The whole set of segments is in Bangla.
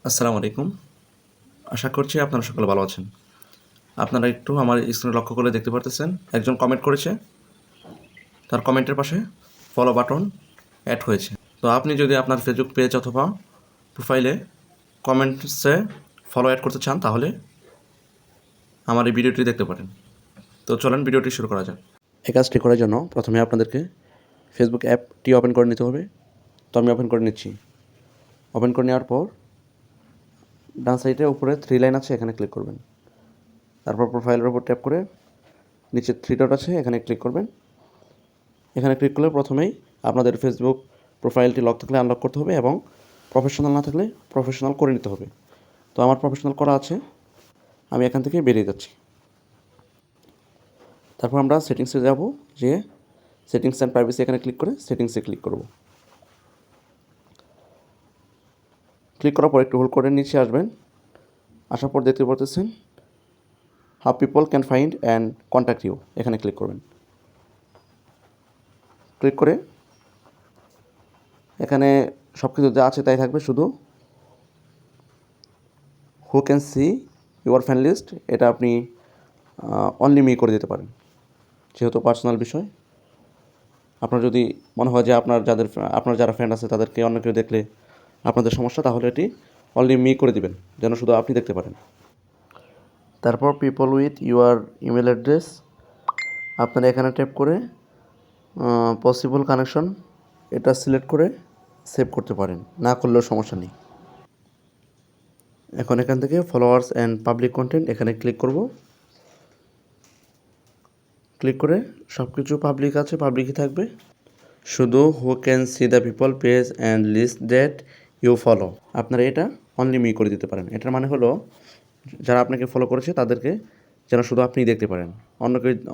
আসসালামু আলাইকুম। আশা করছি আপনারা সকলে ভালো আছেন। আপনারা একটু আমার স্ক্রিনে লক্ষ্য করে দেখতে পারতেছেন, একজন কমেন্ট করেছে। তার কমেন্টের পাশে ফলো বাটন অ্যাড হয়েছে। তো আপনি যদি আপনার ফেসবুক পেজ অথবা প্রোফাইলে কমেন্টসে ফলো অ্যাড করতে চান, তাহলে আমার এই ভিডিওটি দেখতে পারেন। তো চলেন ভিডিওটি শুরু করা যাক। এই কাজটি করার জন্য প্রথমে আপনাদেরকে ফেসবুক অ্যাপটি ওপেন করে নিতে হবে। তো আমি ওপেন করে নিচ্ছি। ওপেন করে নেওয়ার পর ডান সাইডে উপরে 3 লাইন আছে, এখানে ক্লিক করবেন। তারপর প্রোফাইলের উপর ট্যাপ করে নিচে 3 ডট আছে, এখানে ক্লিক করবেন। এখানে ক্লিক করলে প্রথমেই আপনাদের ফেসবুক প্রোফাইলটি লক থাকলে আনলক করতে হবে এবং প্রফেশনাল না থাকলে প্রফেশনাল করে নিতে হবে। তো আমার প্রফেশনাল করা আছে, আমি এখান থেকে বেরিয়ে যাচ্ছি। তারপর আমরা সেটিংসে যাব, যে সেটিংস অ্যান্ড প্রাইভেসি এখানে ক্লিক করে সেটিংসে ক্লিক করব। ক্লিক করার পর একটু হোল্ড করে নিচে আসবেন। আসার পর দেখতে পারতেছেন how people can find and contact you, এখানে ক্লিক করবেন। ক্লিক করে এখানে সব কিছু যা আছে তাই থাকবে, শুধু who can see your friend list এটা আপনি অনলি মি করে দিতে পারেন, যেহেতু পার্সোনাল বিষয়। আপনার যদি মনে হয় যে আপনার যারা ফ্রেন্ড আছে তাদেরকে অন্য কেউ দেখলে আপনাদের সমস্যা, তাহলে এটি অনলি মি করে দিবেন, যেন শুধু আপনি দেখতে পারেন। তারপর people with your email address আপনারা এখানে ট্যাপ করে পসিবল কানেকশন এটা সিলেক্ট করে সেভ করতে পারেন, না করলেও সমস্যা নেই। এখন এখান থেকে ফলোয়ার্স অ্যান্ড পাবলিক কন্টেন্ট এখানে ক্লিক করব। ক্লিক করে সব কিছু পাবলিক আছে, পাবলিকই থাকবে, শুধু who can see the people page and list that you follow আপনারা এটা অনলি মি করে দিতে পারেন। এটার মানে হলো যারা আপনাকে ফলো করেছে তাদেরকে যেন শুধু আপনিই দেখতে পারেন,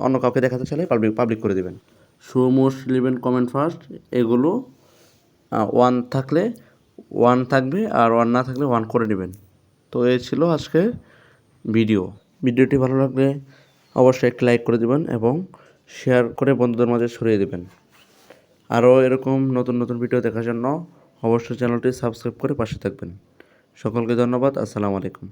অন্য কাউকে দেখাতে চাইলে পাবলিক করে দেবেন। Show most relevant comment first, এগুলো 1 থাকলে 1 থাকবে, আর 1 না থাকলে 1 করে নেবেন। তো এই ছিল আজকের ভিডিওটি ভালো লাগলে অবশ্যই একটা লাইক করে দেবেন এবং শেয়ার করে বন্ধুদের মাঝে ছড়িয়ে দেবেন। আরও এরকম নতুন নতুন ভিডিও দেখার জন্য অবশ্যই চ্যানেলটি সাবস্ক্রাইব করে পাশে থাকবেন। সকলকে ধন্যবাদ। আসসালামু আলাইকুম।